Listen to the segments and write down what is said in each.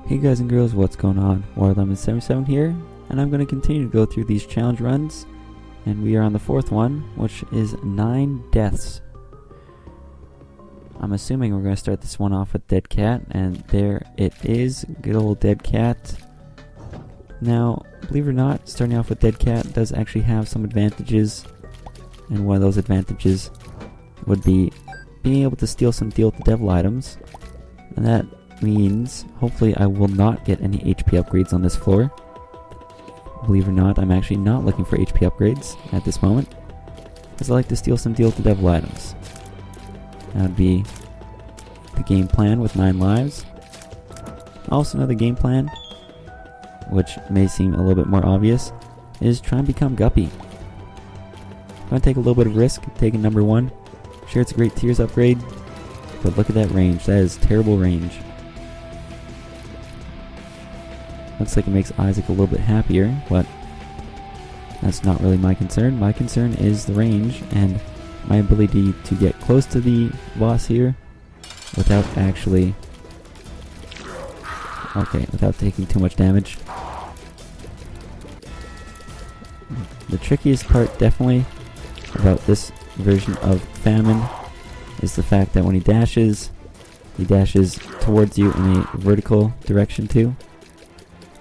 Hey guys and girls, what's going on? Waterlemon77 here, and I'm going to continue to go through these challenge runs, and we are on the fourth one, which is 9 deaths. I'm assuming we're going to start this one off with Dead Cat, and there it is, good old Dead Cat. Now, believe it or not, starting off with Dead Cat does actually have some advantages, and one of those advantages would be being able to steal some Deal with the Devil items, and that means hopefully I will not get any HP upgrades on this floor. Believe it or not, I'm actually not looking for HP upgrades at this moment, because I like to steal some Deal with the Devil items. That would be the game plan with 9 lives. Also another game plan, which may seem a little bit more obvious, is try and become Guppy. I'm going to take a little bit of risk taking number 1. Sure, it's a great tiers upgrade, but look at that range. That is terrible range. Looks like it makes Isaac a little bit happier, but that's not really my concern. My concern is the range and my ability to get close to the boss here without actually... without taking too much damage. The trickiest part definitely about this version of Famine is the fact that when he dashes towards you in a vertical direction too.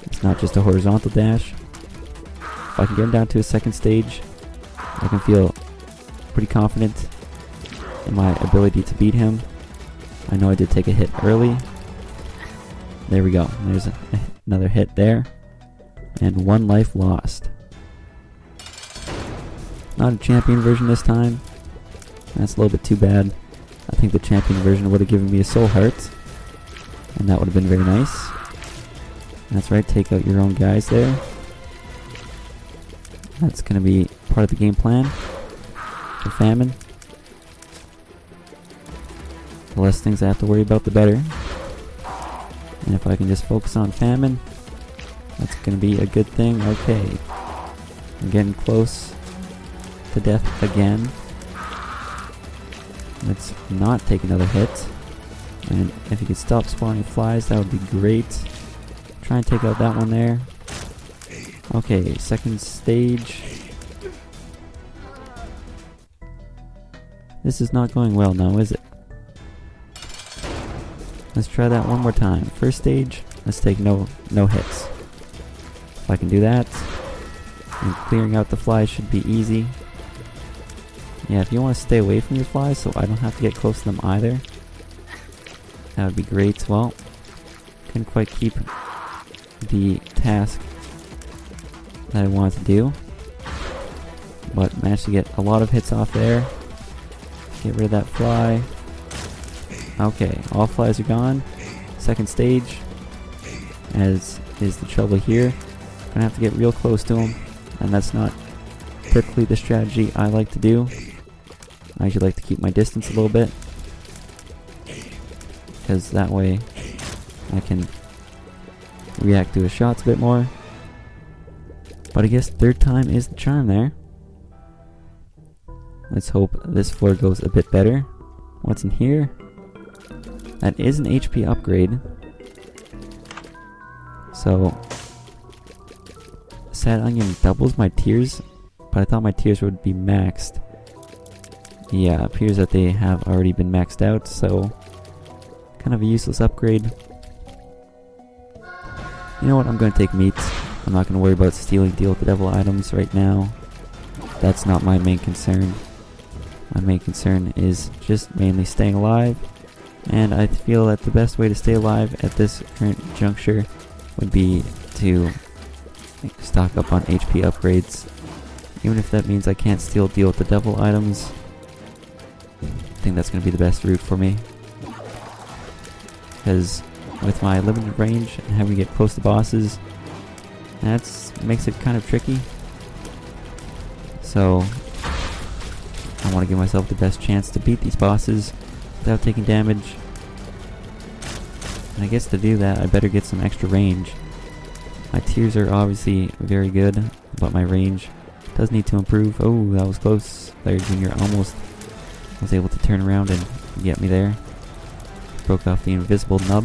It's not just a horizontal dash. If I can get him down to a second stage, I can feel pretty confident in my ability to beat him. I know I did take a hit early. There we go. There's another hit there. And 1 life lost. Not a champion version this time. That's a little bit too bad. I think the champion version would have given me a soul heart, and that would have been very nice. That's right, take out your own guys there. That's going to be part of the game plan for Famine. The less things I have to worry about, the better. And if I can just focus on Famine, that's going to be a good thing. Okay. I'm getting close to death again. Let's not take another hit. And if you could stop spawning flies, that would be great. Try and take out that one there. Okay, second stage. This is not going well now, is it? Let's try that one more time. First stage, let's take no hits. If I can do that, and clearing out the flies should be easy. Yeah, if you want to stay away from your flies so I don't have to get close to them either, that would be great. Well, couldn't quite keep the task that I wanted to do, but managed to get a lot of hits off there. Get rid of that fly. Okay, all flies are gone. Second stage, as is the trouble here. Gonna have to get real close to him, and that's not typically the strategy I like to do. I usually like to keep my distance a little bit, because that way I can react to his shots a bit more. But I guess third time is the charm there. Let's hope this floor goes a bit better. What's in here? That is an HP upgrade. So Sad Onion doubles my tiers, but I thought my tiers would be maxed. Yeah, it appears that they have already been maxed out, so kind of a useless upgrade. You know what, I'm going to take meat. I'm not going to worry about stealing Deal with the Devil items right now. That's not my main concern. My main concern is just mainly staying alive, and I feel that the best way to stay alive at this current juncture would be to stock up on HP upgrades. Even if that means I can't steal Deal with the Devil items, I think that's going to be the best route for me. Because with my limited range and having to get close to bosses, that makes it kind of tricky. So I want to give myself the best chance to beat these bosses without taking damage. And I guess to do that, I better get some extra range. My tiers are obviously very good, but my range does need to improve. Oh, that was close. Larry Jr. almost was able to turn around and get me there. Broke off the invisible nub.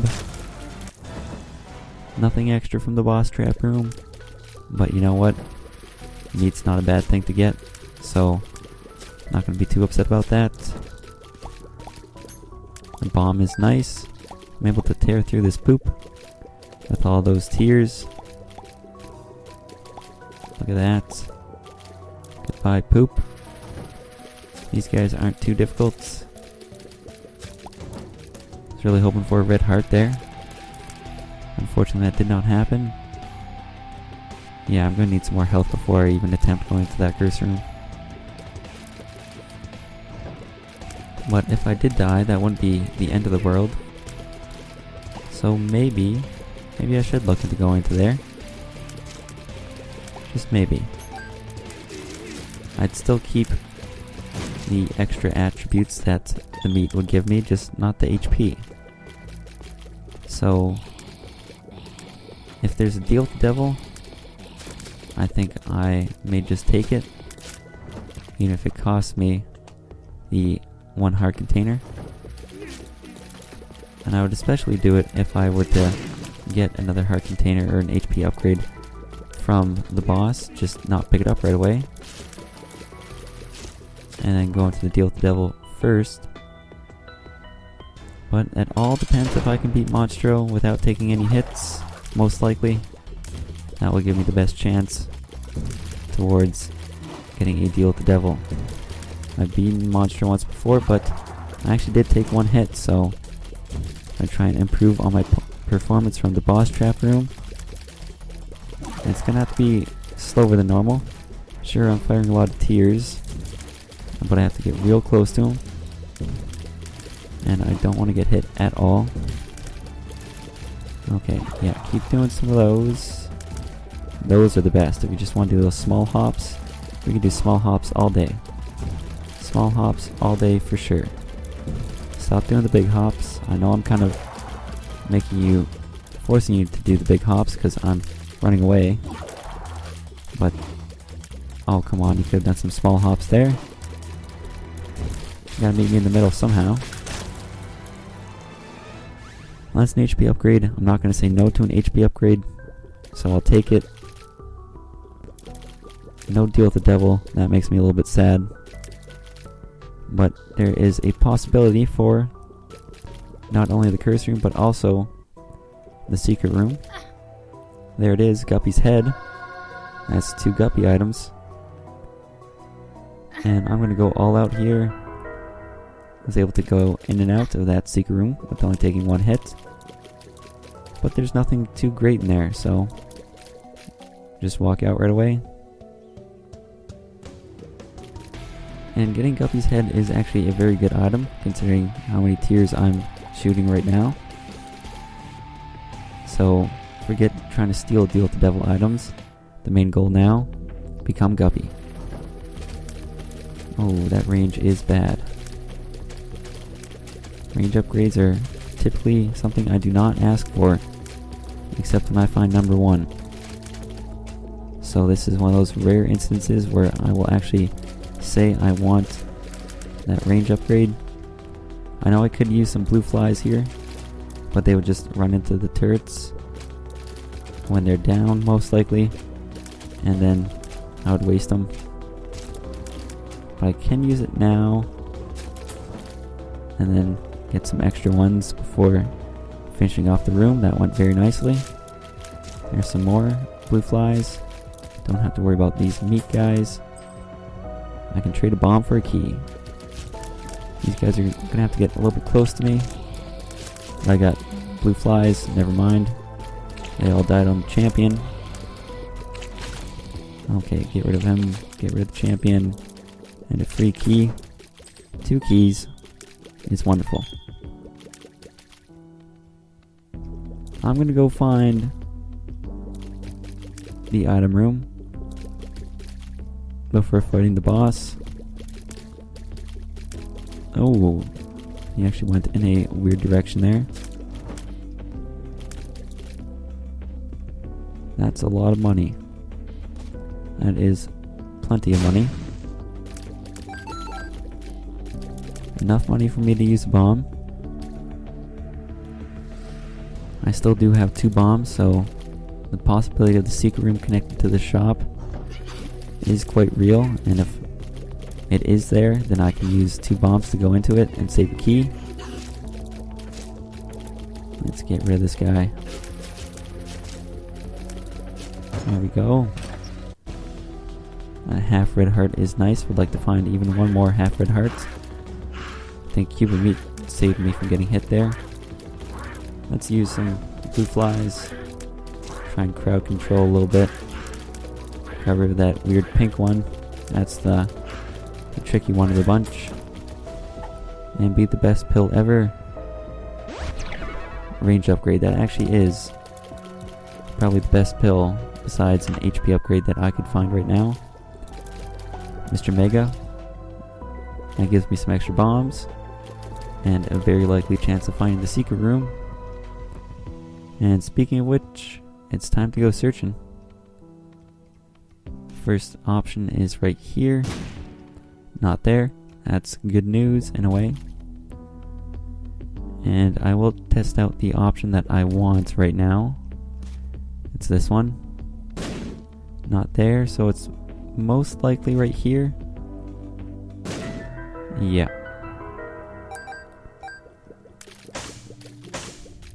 Nothing extra from the boss trap room. But you know what? Meat's not a bad thing to get. So, not going to be too upset about that. The bomb is nice. I'm able to tear through this poop with all those tears. Look at that. Goodbye, poop. These guys aren't too difficult. I was really hoping for a red heart there. Unfortunately, that did not happen. Yeah, I'm going to need some more health before I even attempt going to that curse room. But if I did die, that wouldn't be the end of the world. So maybe I should look into going to there. Just maybe. I'd still keep the extra attributes that the meat would give me, just not the HP. So, if there's a deal with the devil, I think I may just take it, even if it costs me the 1 heart container. And I would especially do it if I were to get another heart container or an HP upgrade from the boss, just not pick it up right away. And then go into the deal with the devil first. But it all depends if I can beat Monstro without taking any hits, most likely. That will give me the best chance towards getting a deal with the devil. I've beaten Monstro once before, but I actually did take 1 hit, so I try and improve on my performance from the boss trap room. And it's gonna have to be slower than normal. Sure, I'm firing a lot of tears, but I have to get real close to him. And I don't want to get hit at all. Okay, yeah, keep doing some of those. Those are the best. If you just want to do those small hops, we can do small hops all day. Small hops all day for sure. Stop doing the big hops. I know I'm kind of forcing you to do the big hops because I'm running away. But, oh come on, you could have done some small hops there. You gotta meet me in the middle somehow. Well, that's an HP upgrade. I'm not gonna say no to an HP upgrade, so I'll take it. No deal with the devil. That makes me a little bit sad. But there is a possibility for not only the curse room, but also the secret room. There it is, Guppy's head. That's 2 Guppy items. And I'm going to go all out here. I was able to go in and out of that secret room with only taking 1 hit. But there's nothing too great in there, so just walk out right away. And getting Guppy's head is actually a very good item, considering how many tears I'm shooting right now. So, forget trying to steal deal with the devil items. The main goal now, become Guppy. Oh, that range is bad. Range upgrades are typically something I do not ask for, except when I find number 1. So this is one of those rare instances where I will actually say I want that range upgrade. I know I could use some blue flies here, but they would just run into the turrets when they're down, most likely, and then I would waste them. But I can use it now, and then get some extra ones before finishing off the room. That went very nicely. There's some more blue flies. Don't have to worry about these meat guys. I can trade a bomb for a key. These guys are gonna have to get a little bit close to me. But I got blue flies, never mind. They all died on the champion. Okay, get rid of him, get rid of the champion. And a free key. 2 keys. It's wonderful. I'm gonna go find the item room before fighting the boss. Oh, he actually went in a weird direction there. That's a lot of money. That is plenty of money. Enough money for me to use a bomb. I still do have 2 bombs, so the possibility of the secret room connected to the shop is quite real, and if it is there, then I can use 2 bombs to go into it and save a key. Let's get rid of this guy. There we go. A half red heart is nice. Would like to find even one more half red heart. I think Cuban meat saved me from getting hit there. Let's use some blue flies. Try and crowd control a little bit. Got rid of that weird pink one. That's the tricky one of the bunch. And be the best pill ever. Range upgrade. That actually is probably the best pill besides an HP upgrade that I could find right now. Mr. Mega. That gives me some extra bombs. And a very likely chance of finding the secret room. And speaking of which, it's time to go searching. First option is right here. Not there. That's good news in a way. And I will test out the option that I want right now. It's this one. Not there, so it's most likely right here. Yeah.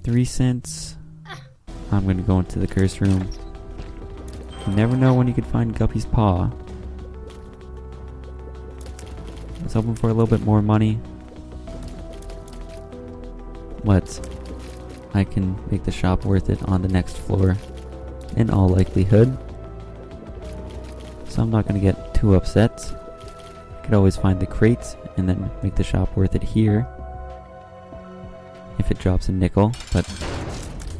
3 cents. I'm gonna go into the curse room. You never know when you could find Guppy's paw. I was hoping for a little bit more money. But I can make the shop worth it on the next floor, in all likelihood. So I'm not going to get too upset. I could always find the crate and then make the shop worth it here, if it drops a nickel. But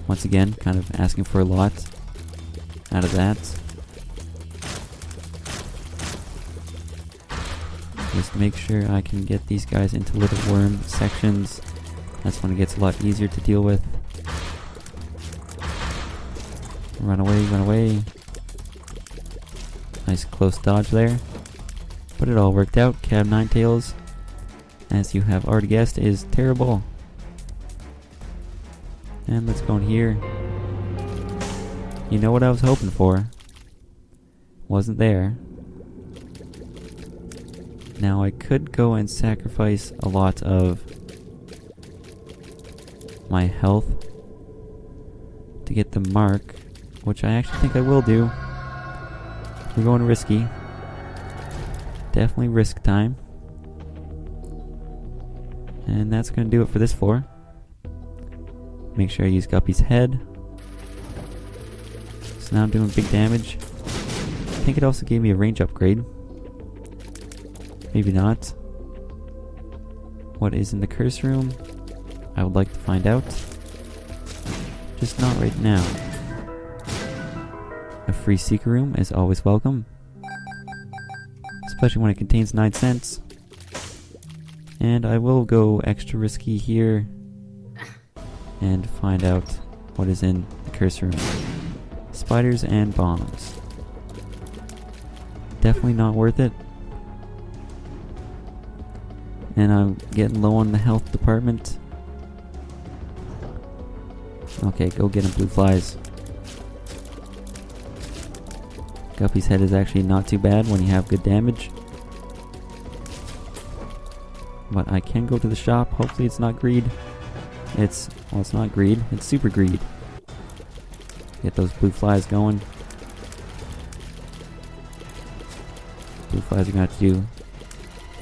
once again, kind of asking for a lot out of that. Just make sure I can get these guys into little worm sections. That's when it gets a lot easier to deal with. Run away, run away. Nice close dodge there. But it all worked out. Cab Ninetails, as you have already guessed, is terrible. And let's go in here. You know what I was hoping for? Wasn't there. Now I could go and sacrifice a lot of my health to get the mark, which I actually think I will do. We're going risky. Definitely risk time. And that's going to do it for this floor. Make sure I use Guppy's head. So now I'm doing big damage. I think it also gave me a range upgrade. Maybe not. What is in the curse room? I would like to find out. Just not right now. A free secret room is always welcome. Especially when it contains 9 cents. And I will go extra risky here and find out what is in the curse room. Spiders and bombs. Definitely not worth it. And I'm getting low on the health department. Okay, go get him, blue flies. Guppy's head is actually not too bad when you have good damage. But I can go to the shop. Hopefully it's not greed. It's not greed. It's super greed. Get those blue flies going. Blue flies are going to have to do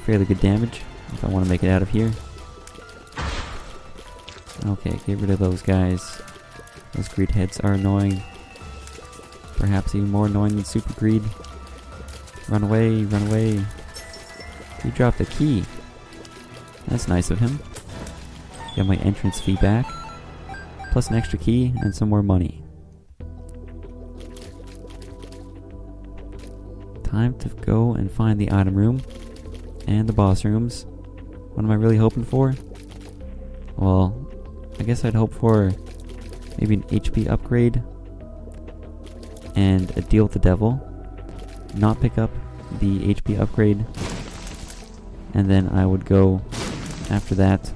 fairly good damage if I want to make it out of here. Okay, get rid of those guys. Those greed heads are annoying. Perhaps even more annoying than super greed. Run away, run away. He dropped a key. That's nice of him. Get my entrance fee back. Plus an extra key and some more money. Time to go and find the item room. And the boss rooms. What am I really hoping for? Well, I guess I'd hope for maybe an HP upgrade and a deal with the devil. Not pick up the HP upgrade, and then I would go after that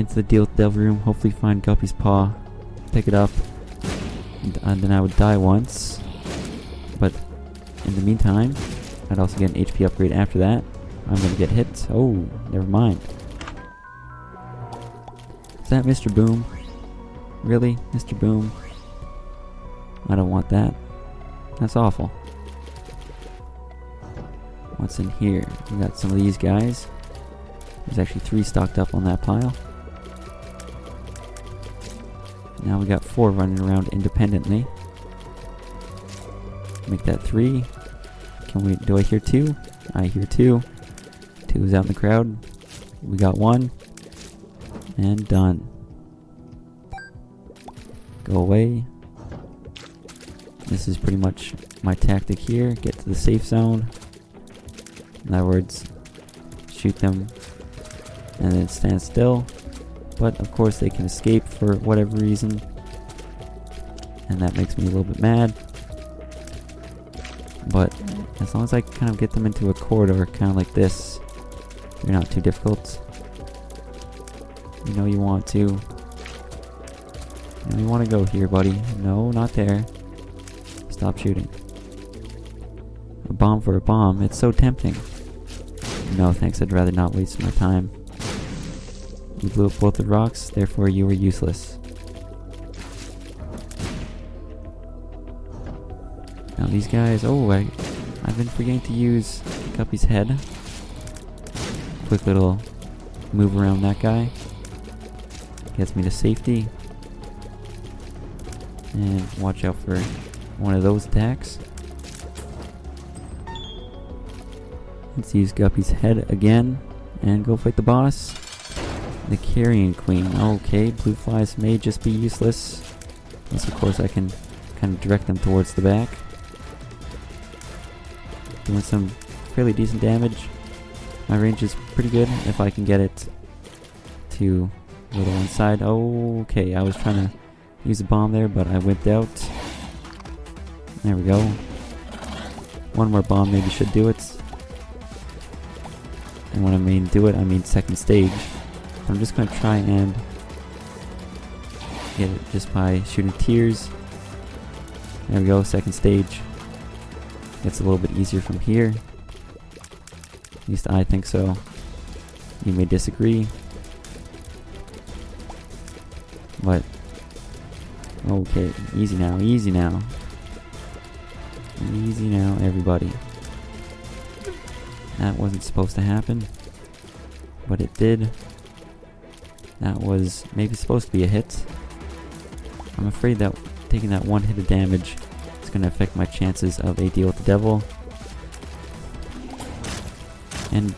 into the deal with the devil room, hopefully find Guppy's paw, pick it up, and then I would die once. But in the meantime, I'd also get an HP upgrade after that. I'm gonna get hit. Oh, never mind. Is that Mr. Boom? Really? Mr. Boom? I don't want that. That's awful. What's in here? We got some of these guys. There's actually 3 stocked up on that pile. Now we got 4 running around independently. Make that 3. Do I hear 2? I hear 2. 2 is out in the crowd. We got 1. And done. Go away. This is pretty much my tactic here. Get to the safe zone. In other words, shoot them and then stand still. But of course they can escape for whatever reason. And that makes me a little bit mad. But as long as I kind of get them into a corridor, kind of like this, they're not too difficult. You know you want to. You know you want to go here, buddy. No, not there. Stop shooting. A bomb for a bomb. It's so tempting. No thanks, I'd rather not waste my time. You blew up both the rocks, therefore you were useless. Now these guys, I've been forgetting to use Guppy's head. Quick little move around that guy. Gets me to safety. And watch out for one of those attacks. Let's use Guppy's head again and go fight the boss. The Carrion Queen. Okay, blue flies may just be useless. Unless of course I can kind of direct them towards the back. Doing some fairly decent damage. My range is pretty good if I can get it to a little inside. Okay, I was trying to use a bomb there, but I wimped out. There we go. One more bomb maybe should do it. And when I mean do it, I mean second stage. I'm just going to try and get it just by shooting tears. There we go, second stage. Gets a little bit easier from here. At least I think so. You may disagree. But, okay, easy now, easy now. Easy now, everybody. That wasn't supposed to happen, but it did. That was maybe supposed to be a hit. I'm afraid that taking that one hit of damage is going to affect my chances of a deal with the devil. And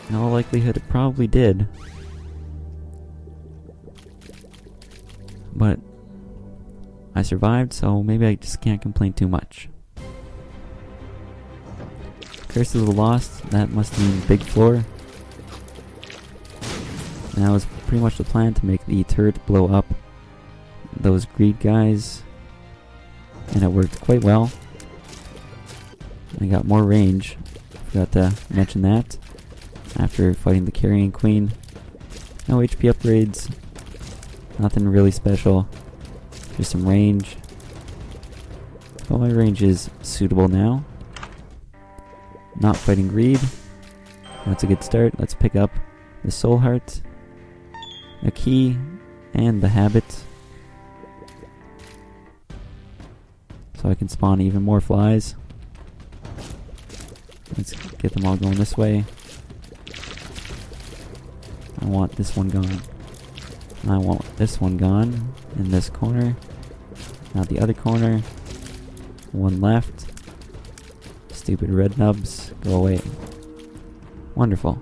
in all likelihood it probably did. But I survived, so maybe I just can't complain too much. Curse of the Lost, that must mean big floor. And that was pretty much the plan, to make the turret blow up those greed guys. And it worked quite well. I got more range. Forgot to mention that. After fighting the Carrion Queen. No HP upgrades. Nothing really special. Just some range. Well, my range is suitable now. Not fighting greed. That's a good start. Let's pick up the soul heart, a key, and the habit. So I can spawn even more flies. Let's get them all going this way. I want this one gone. I want this one gone in this corner. Now the other corner. One left. Stupid red nubs, go away. Wonderful.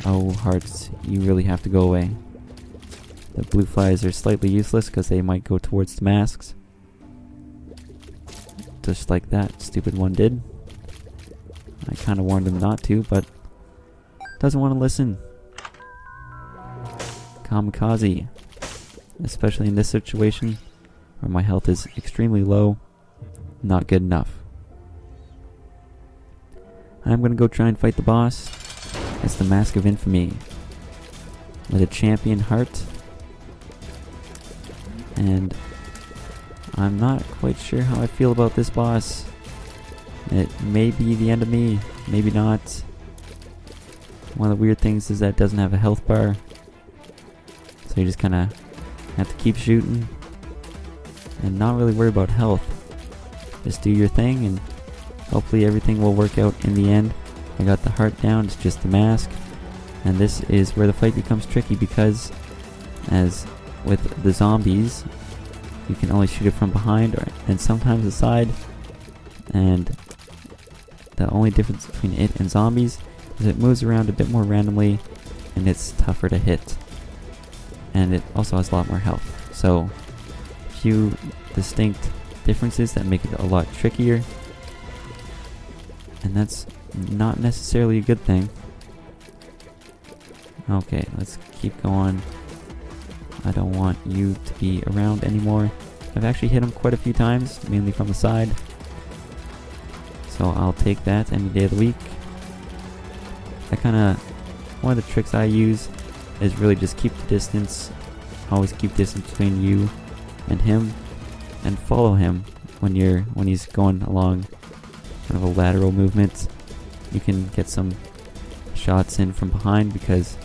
Oh, hearts, you really have to go away. The blue flies are slightly useless because they might go towards the masks. Just like that stupid one did. I kind of warned him not to, but doesn't want to listen. Kamikaze. Especially in this situation where my health is extremely low. Not good enough. I'm gonna go try and fight the boss. It's the Mask of Infamy with a champion heart. And I'm not quite sure how I feel about this boss. It may be the end of me, maybe not. One of the weird things is that it doesn't have a health bar. So you just kind of have to keep shooting and not really worry about health. Just do your thing and hopefully everything will work out in the end. I got the heart down, it's just the mask. And this is where the fight becomes tricky because, as with the zombies, you can only shoot it from behind and sometimes the side. And the only difference between it and zombies is it moves around a bit more randomly and it's tougher to hit. And it also has a lot more health. So, a few distinct differences that make it a lot trickier. And that's not necessarily a good thing. Okay, let's keep going. I don't want you to be around anymore. I've actually hit him quite a few times, mainly from the side. So I'll take that any day of the week. One of the tricks I use is really just keep the distance. Always keep distance between you and him, and follow him when he's going along kind of a lateral movement. You can get some shots in from behind because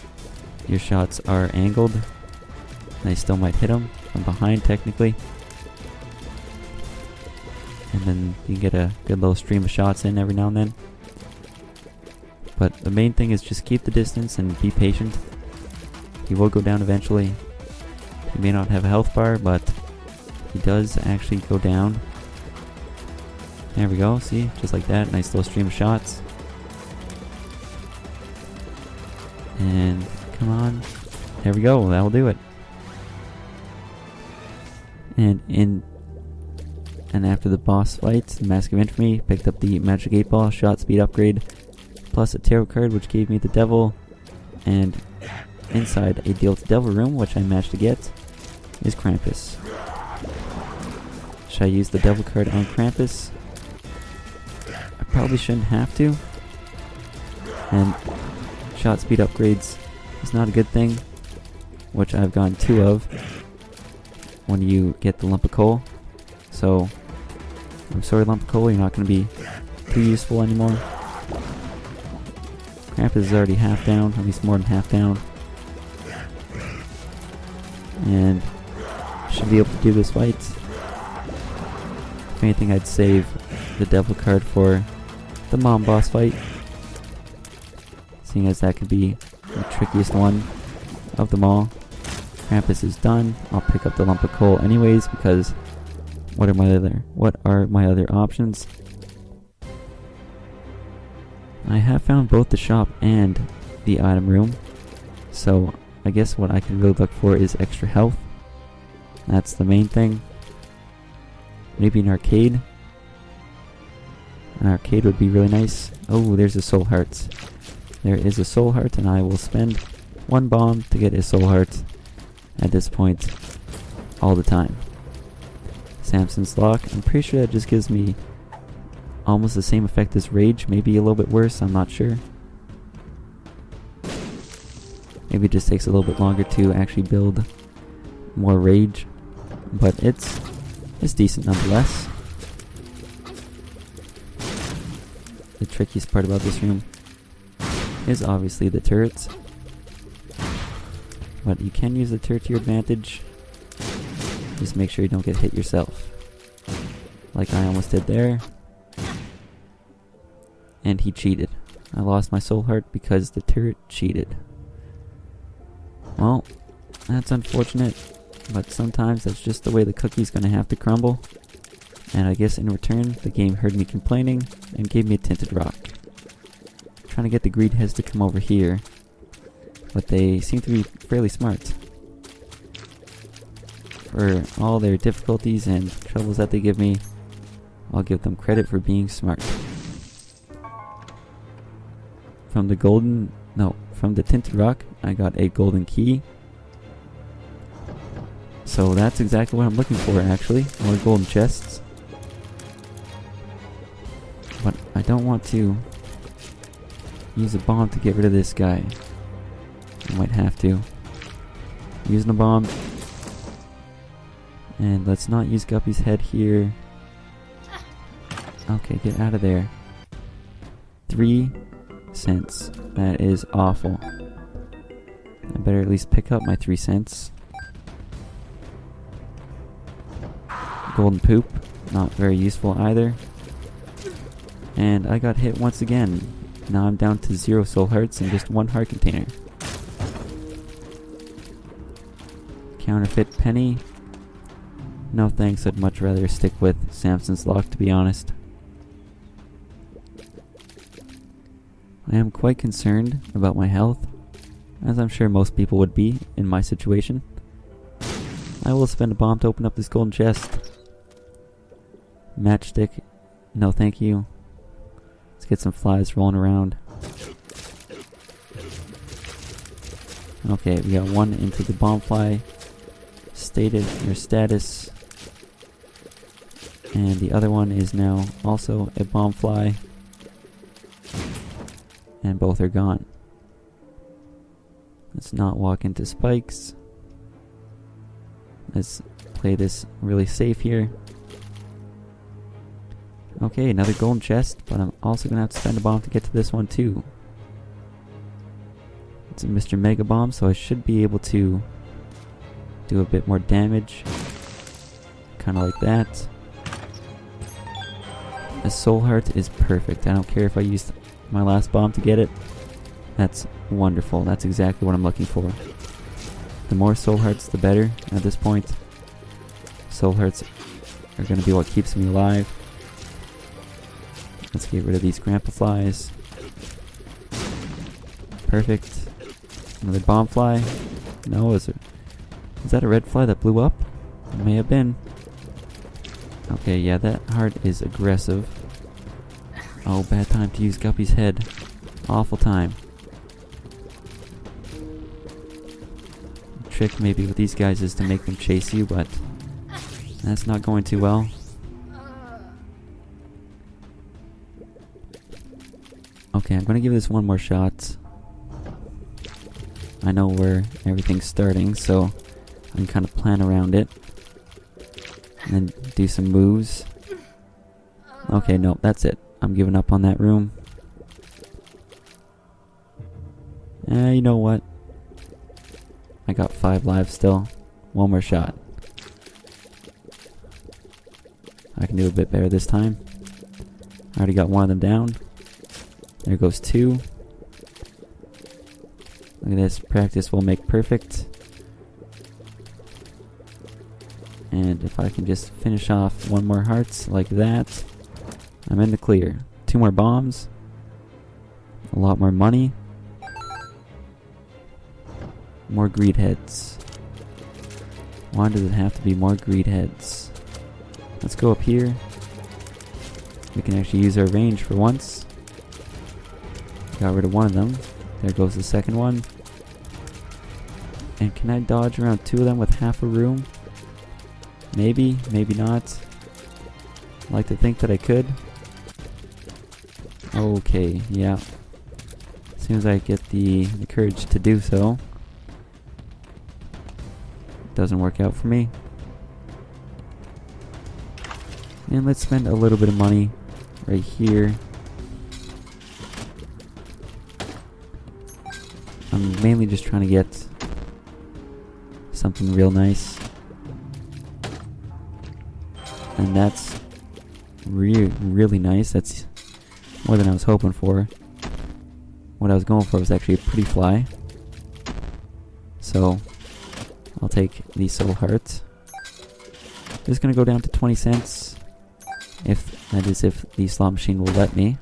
your shots are angled. They still might hit him from behind technically. And then you can get a good little stream of shots in every now and then. But the main thing is just keep the distance and be patient. He will go down eventually. He may not have a health bar, but he does actually go down. There we go, see? Just like that, nice little stream of shots. And come on. There we go, that'll do it. And after the boss fight, the Mask of Infamy, picked up the Magic 8 Ball shot speed upgrade, plus a tarot card which gave me the Devil, and inside a Deal to Devil room, which I managed to get, is Krampus. Should I use the Devil card on Krampus? I probably shouldn't have to. And shot speed upgrades is not a good thing, which I've gotten 2 of when you get the lump of coal. So, I'm sorry lump of coal, you're not going to be too useful anymore. Krampus is already half down, at least more than half down. And should be able to do this fight. If anything, I'd save the Devil card for the mom boss fight, seeing as that could be the trickiest one of them all. Krampus is done. I'll pick up the lump of coal anyways because what are my other options? I have found both the shop and the item room, so I guess what I can really look for is extra health. That's the main thing. Maybe an arcade. An arcade would be really nice. Oh, there's a soul heart. There is a soul heart, and I will spend 1 bomb to get a soul heart at this point all the time. Samson's Lock. I'm pretty sure that just gives me almost the same effect as Rage, maybe a little bit worse, I'm not sure. Maybe it just takes a little bit longer to actually build more Rage, but it's decent nonetheless. The trickiest part about this room is obviously the turrets, but you can use the turret to your advantage. Just make sure you don't get hit yourself, like I almost did there. And he cheated. I lost my soul heart because the turret cheated. Well, that's unfortunate, but sometimes that's just the way the cookie's gonna have to crumble. And I guess in return, the game heard me complaining and gave me a tinted rock. Trying to get the greedheads to come over here, but they seem to be fairly smart. For all their difficulties and troubles that they give me, I'll give them credit for being smart. From the tinted rock, I got a golden key. So that's exactly what I'm looking for, actually. More golden chests. But I don't want to use a bomb to get rid of this guy. I might have to. Using a bomb. And let's not use Guppy's head here. Okay, get out of there. 3 cents. That is awful. I better at least pick up my 3 cents. Golden poop. Not very useful either. And I got hit once again. Now I'm down to 0 soul hearts and just 1 heart container. Counterfeit penny. No thanks, I'd much rather stick with Samson's lock, to be honest. I am quite concerned about my health, as I'm sure most people would be in my situation. I will spend a bomb to open up this golden chest. Matchstick. No thank you. Let's get some flies rolling around. Okay, we got 1 into the bomb fly. Stated your status. And the other one is now also a bomb fly. And both are gone. Let's not walk into spikes. Let's play this really safe here. Okay, another golden chest, but I'm also gonna have to spend a bomb to get to this one too. It's a Mr. Mega Bomb, so I should be able to do a bit more damage. Kinda like that. A soul heart is perfect. I don't care if I used my last bomb to get it. That's wonderful. That's exactly what I'm looking for. The more soul hearts, the better at this point. Soul hearts are going to be what keeps me alive. Let's get rid of these grandpa flies. Perfect. Another bomb fly. No, is that a red fly that blew up? It may have been. Okay, yeah, that heart is aggressive. Oh, bad time to use Guppy's head. Awful time. The trick maybe with these guys is to make them chase you, but that's not going too well. Okay, I'm gonna give this one more shot. I know where everything's starting, so I can kind of plan around it. And then do some moves. Okay, no, that's it. I'm giving up on that room. You know what? I got 5 lives still. One more shot. I can do a bit better this time. I already got one of them down. There goes 2. Look at this. Practice will make perfect. And if I can just finish off 1 more hearts like that, I'm in the clear. 2 more bombs. A lot more money. More greed heads. Why does it have to be more greed heads? Let's go up here. We can actually use our range for once. Got rid of one of them. There goes the second one. And can I dodge around 2 of them with half a room? Maybe, maybe not. I'd like to think that I could. Okay, yeah. As soon as I get the courage to do so. Doesn't work out for me. And let's spend a little bit of money right here. I'm mainly just trying to get something real nice. And that's really nice. That's more than I was hoping for. What I was going for was actually a pretty fly. So I'll take these soul hearts. Just gonna go down to 20 cents. If that is, if the slot machine will let me.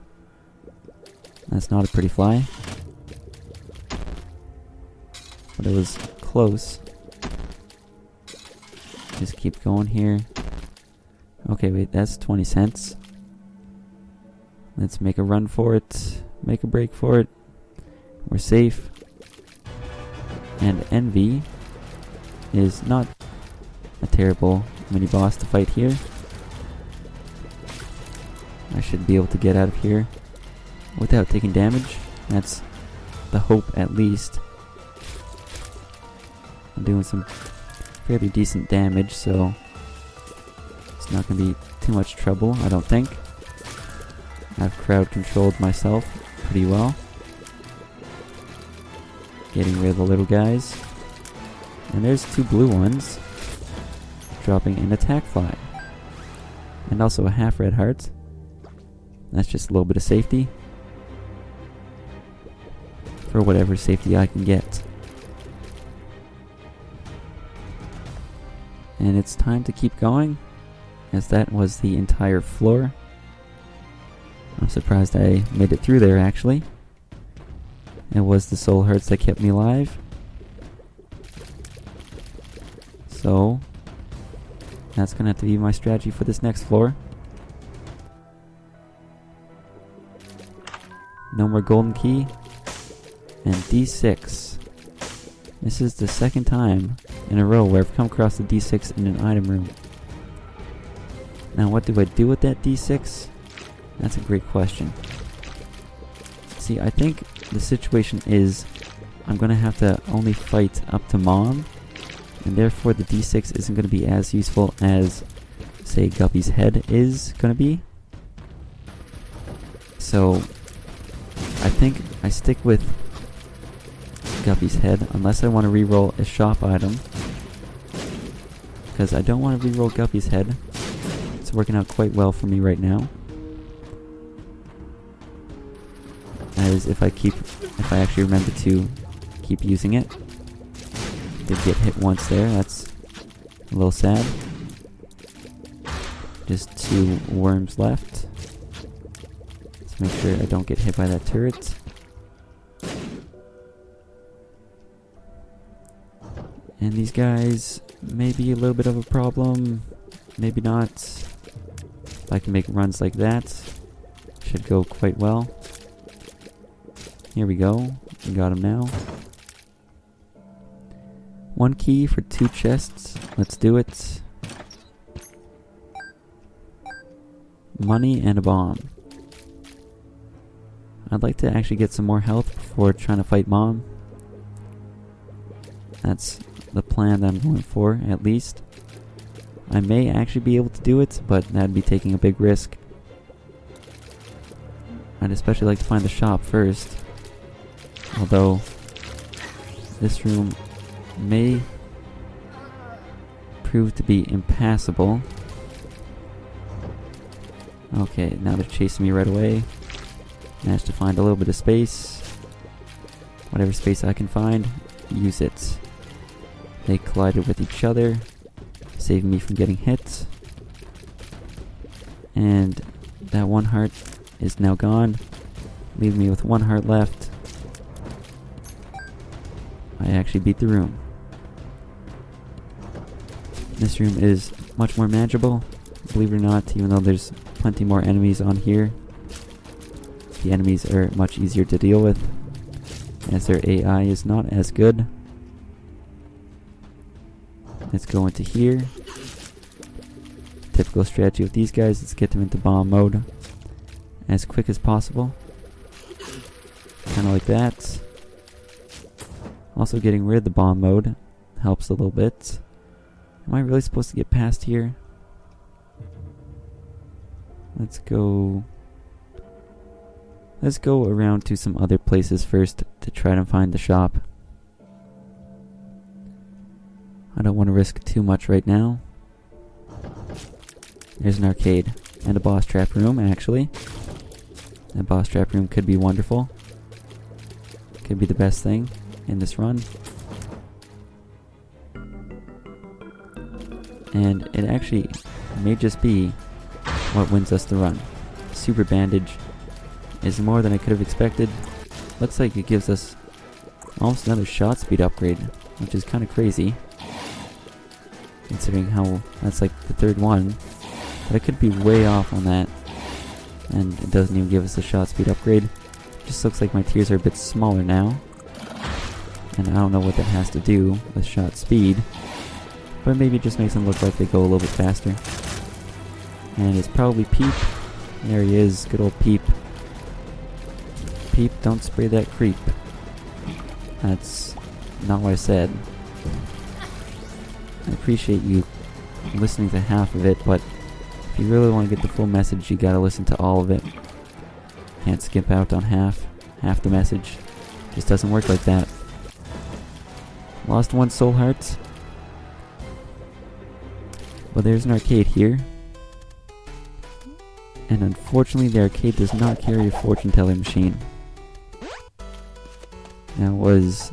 That's not a pretty fly. But it was close. Just keep going here. Okay, wait, that's 20 cents. Let's make a run for it. Make a break for it. We're safe. And Envy is not a terrible mini boss to fight here. I should be able to get out of here without taking damage. That's the hope, at least. I'm doing some fairly decent damage, so it's not going to be too much trouble, I don't think. I've crowd controlled myself pretty well. Getting rid of the little guys. And there's 2 blue ones. Dropping an attack fly. And also a half red heart. That's just a little bit of safety. For whatever safety I can get. And it's time to keep going, as that was the entire floor. I'm surprised I made it through there, actually. It was the soul hearts that kept me alive. So, that's gonna have to be my strategy for this next floor. No more golden key. And D6. This is the second time in a row where I've come across the D6 in an item room. Now what do I do with that D6? That's a great question. See, I think the situation is I'm going to have to only fight up to Mom, and therefore the D6 isn't going to be as useful as, say, Guppy's head is going to be. So I think I stick with Guppy's head unless I want to reroll a shop item, because I don't want to reroll Guppy's head. It's working out quite well for me right now, as if I actually remember to keep using it. Did get hit once there, that's a little sad. Just 2 worms left. Let's make sure I don't get hit by that turret. And these guys may be a little bit of a problem, maybe not. If I can make runs like that, should go quite well. Here we go, we got him now. 1 key for 2 chests, let's do it. Money and a bomb. I'd like to actually get some more health before trying to fight Mom. That's the plan that I'm going for, at least. I may actually be able to do it, but that'd be taking a big risk. I'd especially like to find the shop first. Although, this room may prove to be impassable. Okay, now they're chasing me right away. Managed to find a little bit of space. Whatever space I can find, use it. They collided with each other, saving me from getting hit. And that 1 heart is now gone, leaving me with 1 heart left. I actually beat the room. This room is much more manageable, believe it or not, even though there's plenty more enemies on here. The enemies are much easier to deal with, as their AI is not as good. Let's go into here. Typical strategy with these guys is get them into bomb mode as quick as possible. Kind of like that. Also getting rid of the bomb mode helps a little bit. Am I really supposed to get past here? Let's go around to some other places first to try to find the shop. I don't want to risk too much right now. There's an arcade and a boss trap room, actually. That boss trap room could be wonderful. Could be the best thing in this run. And it actually may just be what wins us the run. Super Bandage is more than I could have expected. Looks like it gives us almost another shot speed upgrade, which is kind of crazy, considering how that's like the 3rd one. But I could be way off on that, and it doesn't even give us a shot speed upgrade. It just looks like my tiers are a bit smaller now, and I don't know what that has to do with shot speed, but maybe it just makes them look like they go a little bit faster. And it's probably Peep. There he is, good old Peep. peep, don't spray that creep. That's not what I said. I appreciate you listening to half of it, but if you really want to get the full message, you gotta listen to all of it. Can't skip out on half the message. Just doesn't work like that. Lost 1 soul heart. But there's an arcade here. And unfortunately the arcade does not carry a fortune teller machine. That was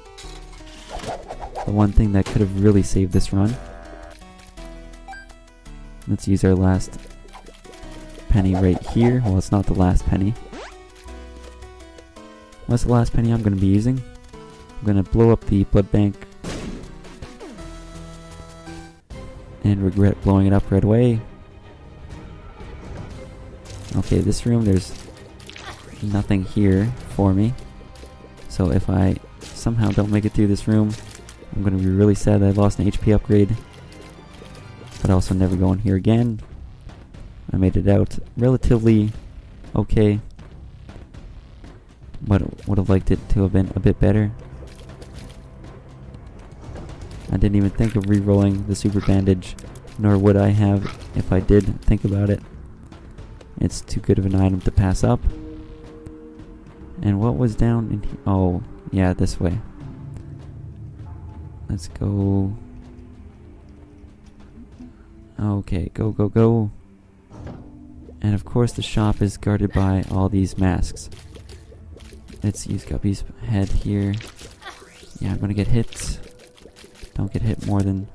the one thing that could have really saved this run. Let's use our last penny right here. Well, it's not the last penny. What's the last penny I'm going to be using? I'm going to blow up the blood bank and regret blowing it up right away. Okay, this room, there's nothing here for me. So if I somehow don't make it through this room, I'm going to be really sad that I lost an HP upgrade. But also never go in here again. I made it out relatively okay. But would have liked it to have been a bit better. I didn't even think of re-rolling the super bandage, nor would I have if I did think about it. It's too good of an item to pass up. And what was down in here? Oh, yeah, this way. Let's go. Okay, go. And of course the shop is guarded by all these masks. Let's use Guppy's head here. Yeah, I'm gonna get hit. Don't get hit more than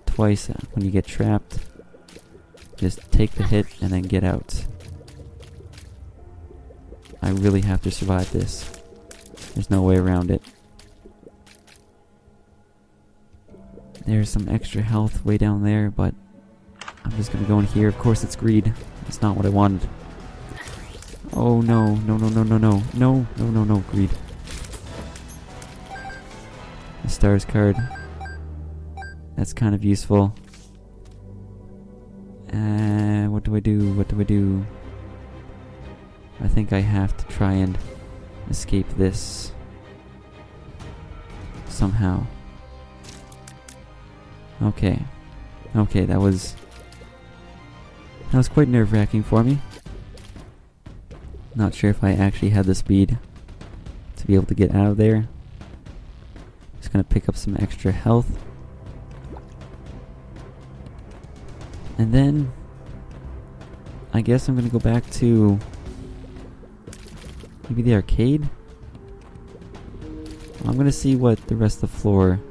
twice when you get trapped. Just take the hit and then get out. I really have to survive this. There's no way around it. There's some extra health way down there, but I'm just gonna go in here. Of course it's greed. It's not what I wanted. Oh no, no, greed. The stars card. That's kind of useful. What do I do? I think I have to try and escape this somehow. Okay, that was quite nerve-wracking for me. Not sure if I actually had the speed to be able to get out of there. Just gonna pick up some extra health. And then I guess I'm gonna go back to maybe the arcade. I'm gonna see what the rest of the floor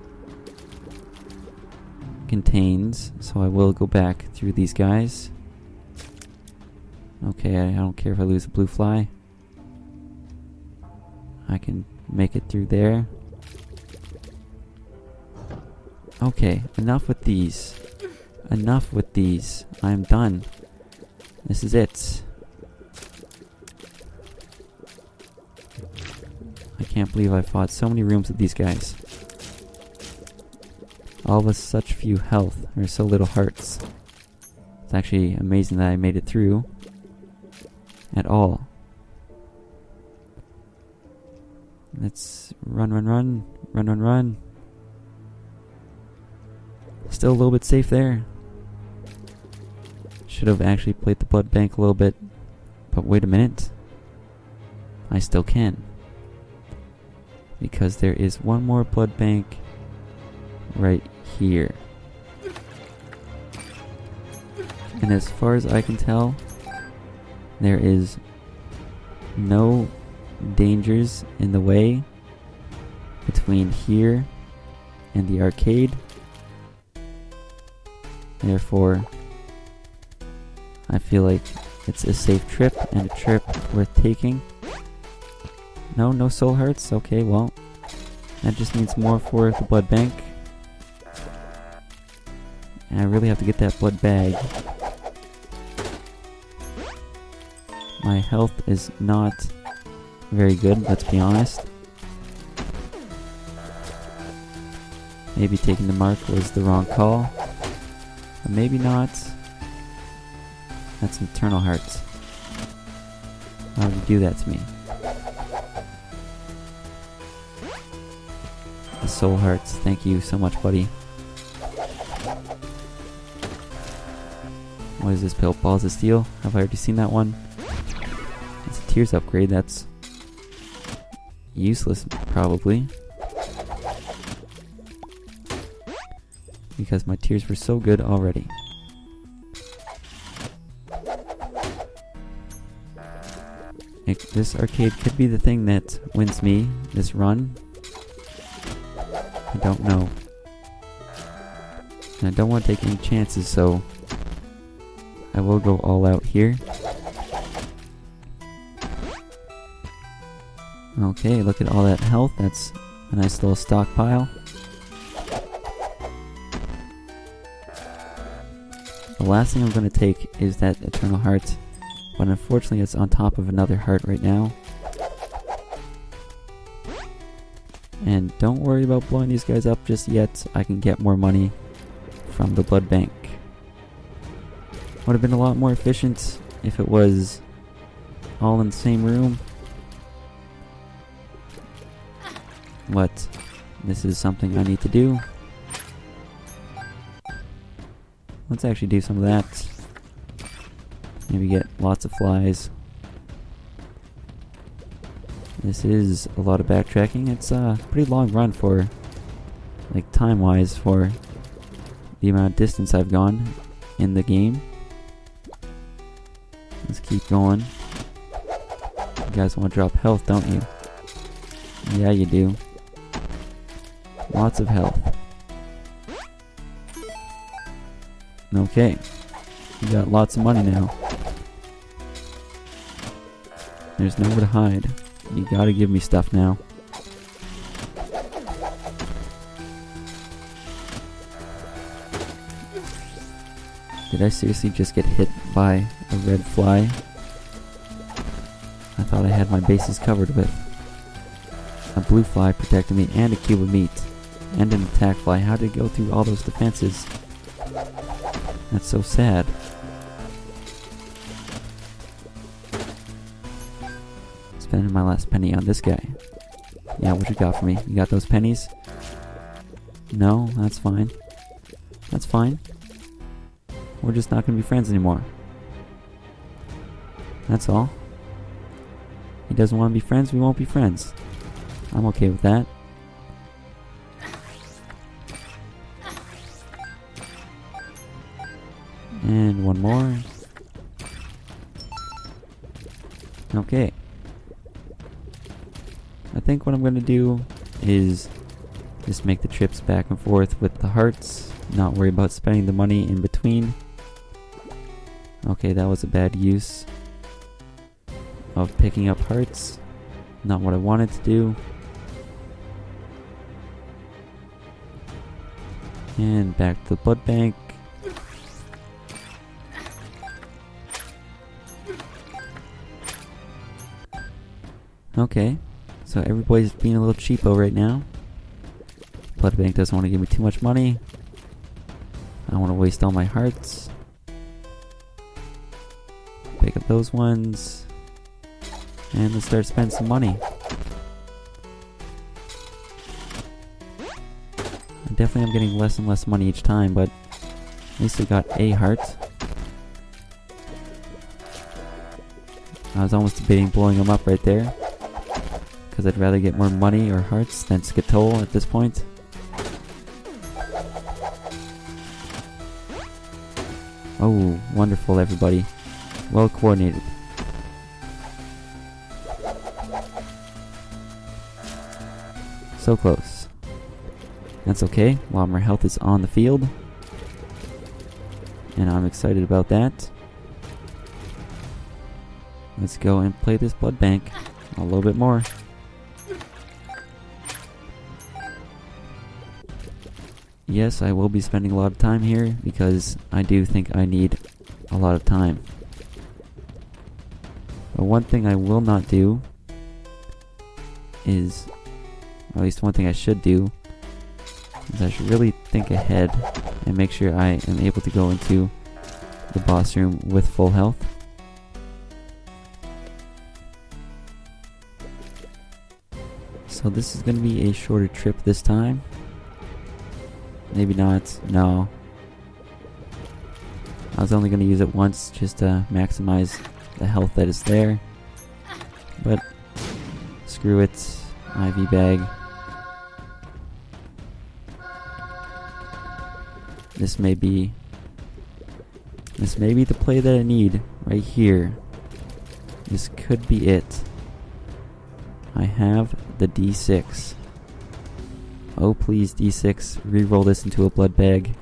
contains, so I will go back through these guys. Okay, I don't care if I lose a blue fly. I can make it through there. Okay, enough with these. I'm done. This is it. I can't believe I fought so many rooms with these guys. All with such few health, or so little hearts. It's actually amazing that I made it through at all. Let's run. Still a little bit safe there. Should have actually played the blood bank a little bit, but wait a minute. I still can. Because there is one more blood bank right here. And as far as I can tell, there is no dangers in the way between here and the arcade. Therefore, I feel like it's a safe trip and a trip worth taking. No soul hearts? Okay, well, that just means more for the blood bank. And I really have to get that blood bag. My health is not very good, let's be honest. Maybe taking the mark was the wrong call. But maybe not. That's some eternal hearts. Why would you do that to me? the soul hearts. Thank you so much, buddy. What is this pill? Balls of Steel? Have I already seen that one? It's a Tears upgrade. That's useless, probably. Because my tears were so good already. This arcade could be the thing that wins me this run. I don't know. And I don't want to take any chances, so I will go all out here. Okay, look at all that health. That's a nice little stockpile. The last thing I'm going to take is that Eternal Heart, but unfortunately it's on top of another heart right now. And don't worry about blowing these guys up just yet. I can get more money from the blood bank. Would have been a lot more efficient if it was all in the same room. But this is something I need to do. Let's actually do some of that. Maybe get lots of flies. This is a lot of backtracking. It's a pretty long run for, like, time-wise, for the amount of distance I've gone in the game. Let's keep going. You guys want to drop health, don't you? Yeah, you do. Lots of health. Okay. You got lots of money now. There's nowhere to hide. You gotta give me stuff now. Did I seriously just get hit by a red fly? I thought I had my bases covered with a blue fly protecting me and a cube of meat and an attack fly. How did it go through all those defenses? That's so sad. Spending my last penny on this guy. Yeah, what you got for me? You got those pennies? No, that's fine. That's fine. We're just not gonna be friends anymore. That's all. He doesn't want to be friends, we won't be friends. I'm okay with that. And one more. Okay. I think what I'm going to do is just make the trips back and forth with the hearts. Not worry about spending the money in between. Okay, that was a bad use of picking up hearts. Not what I wanted to do. And back to the blood bank. Okay, so everybody's being a little cheapo right now. Blood bank doesn't want to give me too much money. I don't want to waste all my hearts. Pick up those ones. And let's start spending some money. I definitely am getting less and less money each time, but at least I got a heart. I was almost debating blowing them up right there, because I'd rather get more money or hearts than Skatole at this point. Oh, wonderful, everybody. Well coordinated. So close. That's okay. A lot more health is on the field. And I'm excited about that. Let's go and play this blood bank a little bit more. Yes, I will be spending a lot of time here because I do think I need a lot of time. But one thing I will not do is, or at least one thing I should do, is I should really think ahead and make sure I am able to go into the boss room with full health. So So this is going to be a shorter trip this time. Maybe not. No. I was only going to use it once just to maximize the health that is there. But screw it. IV bag. This may be the play that I need right here. This could be it. I have the D6. Oh please, D6, re-roll this into a blood bag.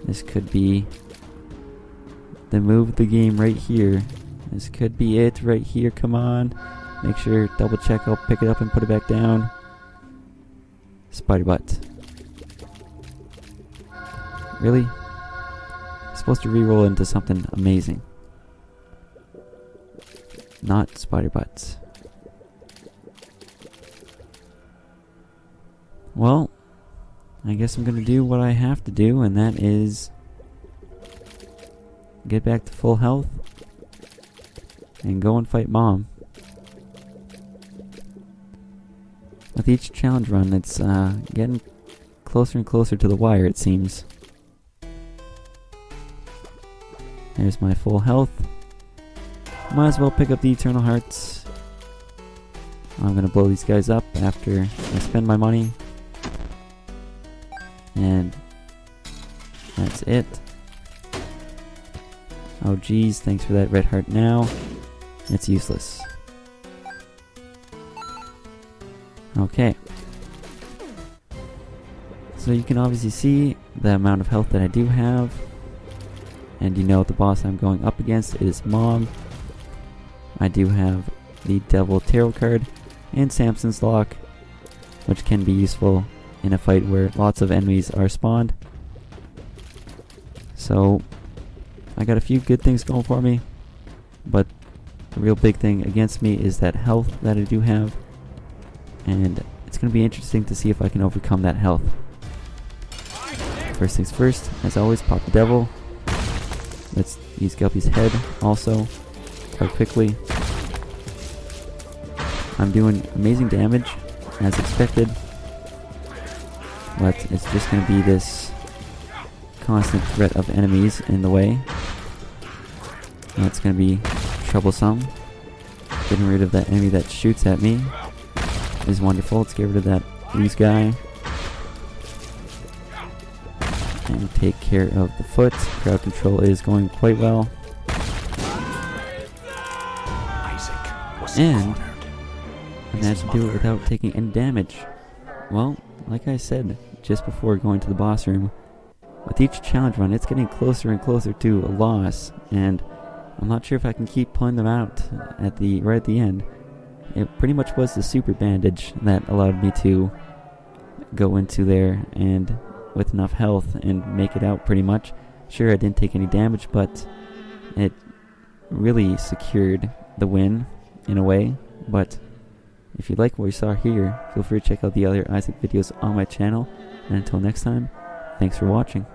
This could be the move of the game right here. This could be it right here, come on. Make sure, double check, I'll pick it up and put it back down. Spider butt. Really? Supposed to re-roll into something amazing. Not spider butts. Well, I guess I'm gonna do what I have to do, and that is get back to full health and go and fight Mom. With each challenge run, it's getting closer and closer to the wire, it seems. There's my full health. Might as well pick up the Eternal Hearts. I'm gonna blow these guys up after I spend my money. And that's it. Oh geez, thanks for that red heart now. It's useless. Okay. So you can obviously see the amount of health that I do have. And you know the boss I'm going up against is Mom. I do have the Devil Tarot card and Samson's Lock, which can be useful in a fight where lots of enemies are spawned. So I got a few good things going for me, but the real big thing against me is that health that I do have, and it's going to be interesting to see if I can overcome that health. First things first, as always, pop the devil. Let's use Guppy's head also quite quickly. I'm doing amazing damage as expected, but it's just going to be this constant threat of enemies in the way. That's going to be troublesome. Getting rid of that enemy that shoots at me is wonderful. Let's get rid of that loose guy. And take care of the foot. Crowd control is going quite well. And I managed to do it without taking any damage. Well, like I said just before going to the boss room, with each challenge run it's getting closer and closer to a loss, and I'm not sure if I can keep pulling them out right at the end. It pretty much was the super bandage that allowed me to go into there and with enough health and make it out pretty much. Sure, I didn't take any damage, but it really secured the win in a way. But if you like what you saw here, feel free to check out the other Isaac videos on my channel. And until next time, thanks for watching.